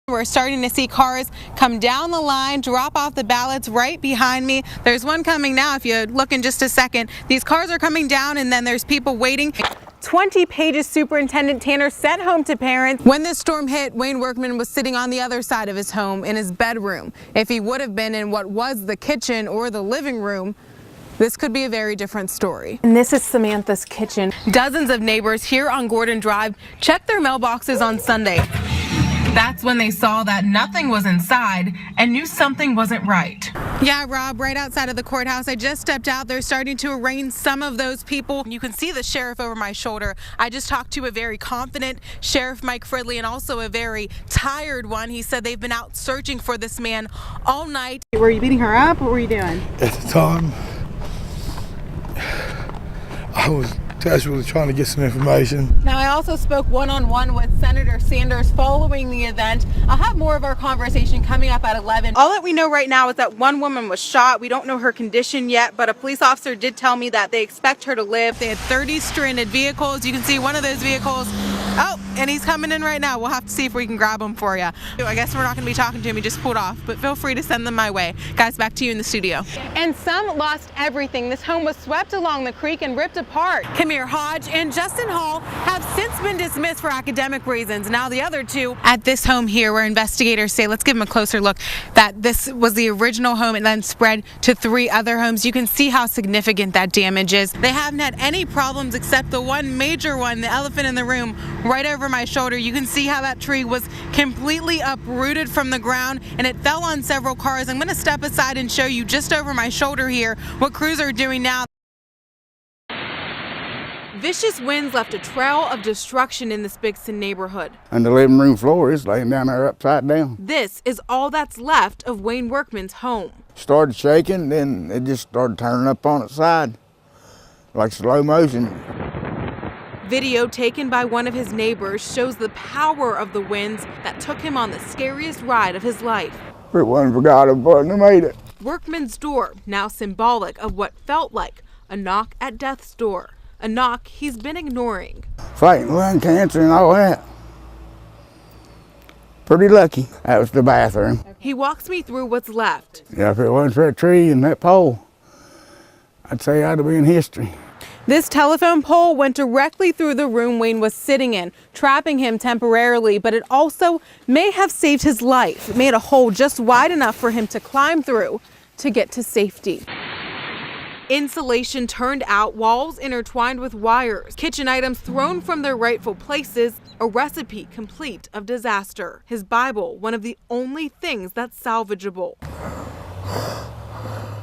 We're starting to see cars come down the line, drop off the ballots right behind me. There's one coming now if you look in just a second. These cars are coming down and then there's people waiting. 20 pages Superintendent Tanner sent home to parents. When this storm hit, Wayne Workman was sitting on the other side of his home in his bedroom. If he would have been in what was the kitchen or the living room, this could be a very different story. And this is Samantha's kitchen. Dozens of neighbors here on Gordon Drive checked their mailboxes on Sunday. That's when they saw that nothing was inside and knew something wasn't right. Yeah, Rob, right outside of the courthouse. I just stepped out. They're starting to arraign some of those people. You can see the sheriff over my shoulder. I just talked to a very confident Sheriff Mike Fridley and also a very tired one. He said they've been out searching for this man all night. Were you beating her up? What were you doing? At the time, I was desperately trying to get some information. Now, I also spoke one-on-one with Senator Sanders following the event. I'll have more of our conversation coming up at 11. All that we know right now is that one woman was shot. We don't know her condition yet, but a police officer did tell me that they expect her to live. They had 30 stranded vehicles. You can see one of those vehicles. Oh, and he's coming in right now. We'll have to see if we can grab him for you. I guess we're not going to be talking to him. He just pulled off, but feel free to send them my way. Guys, back to you in the studio. And some lost everything. This home was swept along the creek and ripped apart. Kamir Hodge and Justin Hall have since been dismissed for academic reasons. Now the other two at this home here, where investigators say, let's give them a closer look, that this was the original home and then spread to 3 other homes. You can see how significant that damage is. They haven't had any problems except the one major one, the elephant in the room, right over my shoulder. You can see how that tree was completely uprooted from the ground and it fell on several cars. I'm going to step aside and show you just over my shoulder here what crews are doing now. Vicious winds left a trail of destruction in this Bigson neighborhood. And the living room floor is laying down there upside down. This is all that's left of Wayne Workman's home. Started shaking, then it just started turning up on its side, like slow motion. Video taken by one of his neighbors shows the power of the winds that took him on the scariest ride of his life. If it wasn't for God, I wouldn't have made it. Workman's door, now symbolic of what felt like a knock at death's door. A knock he's been ignoring. Fighting lung cancer and all that. Pretty lucky. That was the bathroom. He walks me through what's left. Yeah, if it wasn't for that tree and that pole, I'd say I'd have been in history. This telephone pole went directly through the room Wayne was sitting in, trapping him temporarily, but it also may have saved his life. It made a hole just wide enough for him to climb through to get to safety. Insulation turned out, walls intertwined with wires, kitchen items thrown from their rightful places, a recipe complete of disaster. His Bible, one of the only things that's salvageable.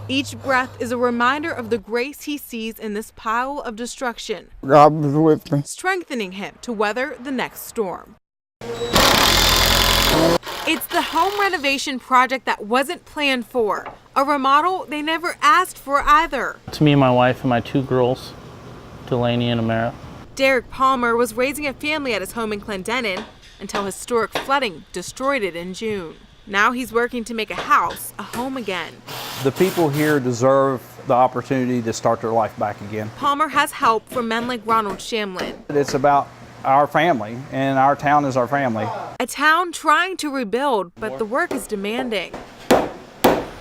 Each breath is a reminder of the grace he sees in this pile of destruction. God was with me. Strengthening him to weather the next storm. It's the home renovation project that wasn't planned for. A remodel they never asked for either. It's me and my wife and my 2 girls, Delaney and Amara. Derek Palmer was raising a family at his home in Clendenin until historic flooding destroyed it in June. Now he's working to make a house a home again. The people here deserve the opportunity to start their life back again. Palmer has help from men like Ronald Shamlin. It's about our family, and our town is our family. A town trying to rebuild, but the work is demanding.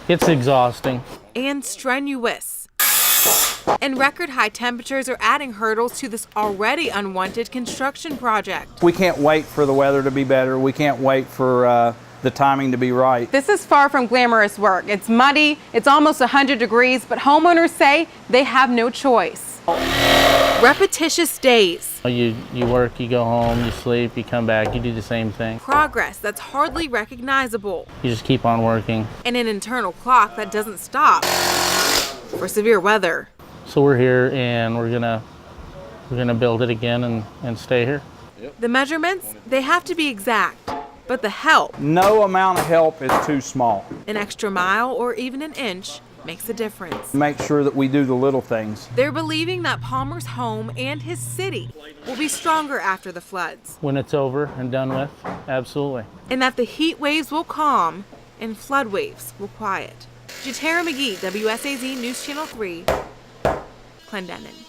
It's exhausting. And strenuous. And record high temperatures are adding hurdles to this already unwanted construction project. We can't wait for the weather to be better. We can't wait for the timing to be right. This is far from glamorous work. It's muddy, it's almost 100 degrees, but homeowners say they have no choice. Repetitious days. You work, you go home, you sleep, you come back, you do the same thing. Progress that's hardly recognizable. You just keep on working. And an internal clock that doesn't stop for severe weather. So we're here and we're gonna build it again and stay here. The measurements, they have to be exact. But the help, No amount of help is too small. an extra mile or even an inch, makes a difference. Make sure that we do the little things. They're believing that Palmer's home and his city will be stronger after the floods, When it's over and done with, absolutely. and that the heat waves will calm and flood waves will quiet. Jatara McGee, WSAZ News Channel 3, Clendenin.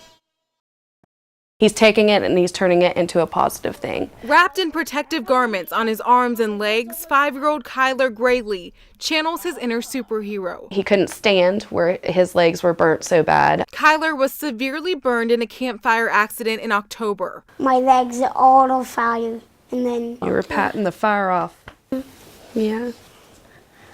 He's taking it and he's turning it into a positive thing. Wrapped in protective garments on his arms and legs, 5-year-old Kyler Grayley channels his inner superhero. He couldn't stand where his legs were burnt so bad. Kyler was severely burned in a campfire accident in October. My legs are all on fire, and then... You were patting the fire off. Yeah.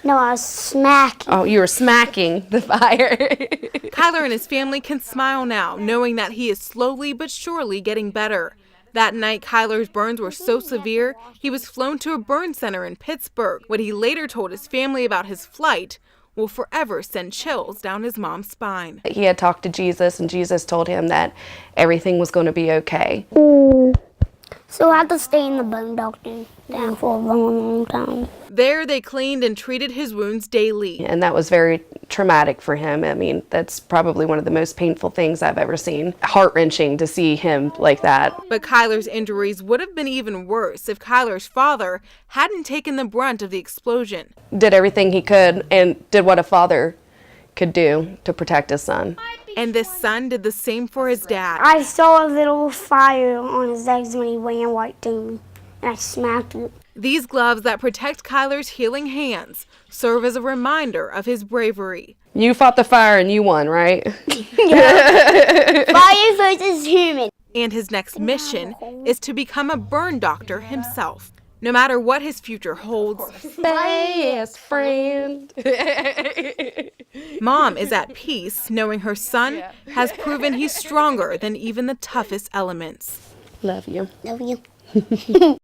No, I was smacking. Oh, you were smacking the fire. Kyler and his family can smile now, knowing that he is slowly but surely getting better. That night, Kyler's burns were so severe, he was flown to a burn center in Pittsburgh. What he later told his family about his flight will forever send chills down his mom's spine. He had talked to Jesus, and Jesus told him that everything was going to be okay. So I had to stay in the bone doctor down for a long, long time. There, they cleaned and treated his wounds daily. And that was very traumatic for him. I mean, that's probably one of the most painful things I've ever seen. Heart-wrenching to see him like that. But Kyler's injuries would have been even worse if Kyler's father hadn't taken the brunt of the explosion. Did everything he could and did what a father could do to protect his son. And this son did the same for his dad. I saw a little fire on his legs when he ran right to me, and I smacked it. These gloves that protect Kyler's healing hands serve as a reminder of his bravery. You fought the fire and you won, right? Fire versus human. And his next mission is to become a burn doctor himself. No matter what his future holds, Best friend. Mom is at peace knowing her son has proven he's stronger than even the toughest elements. Love you. Love you.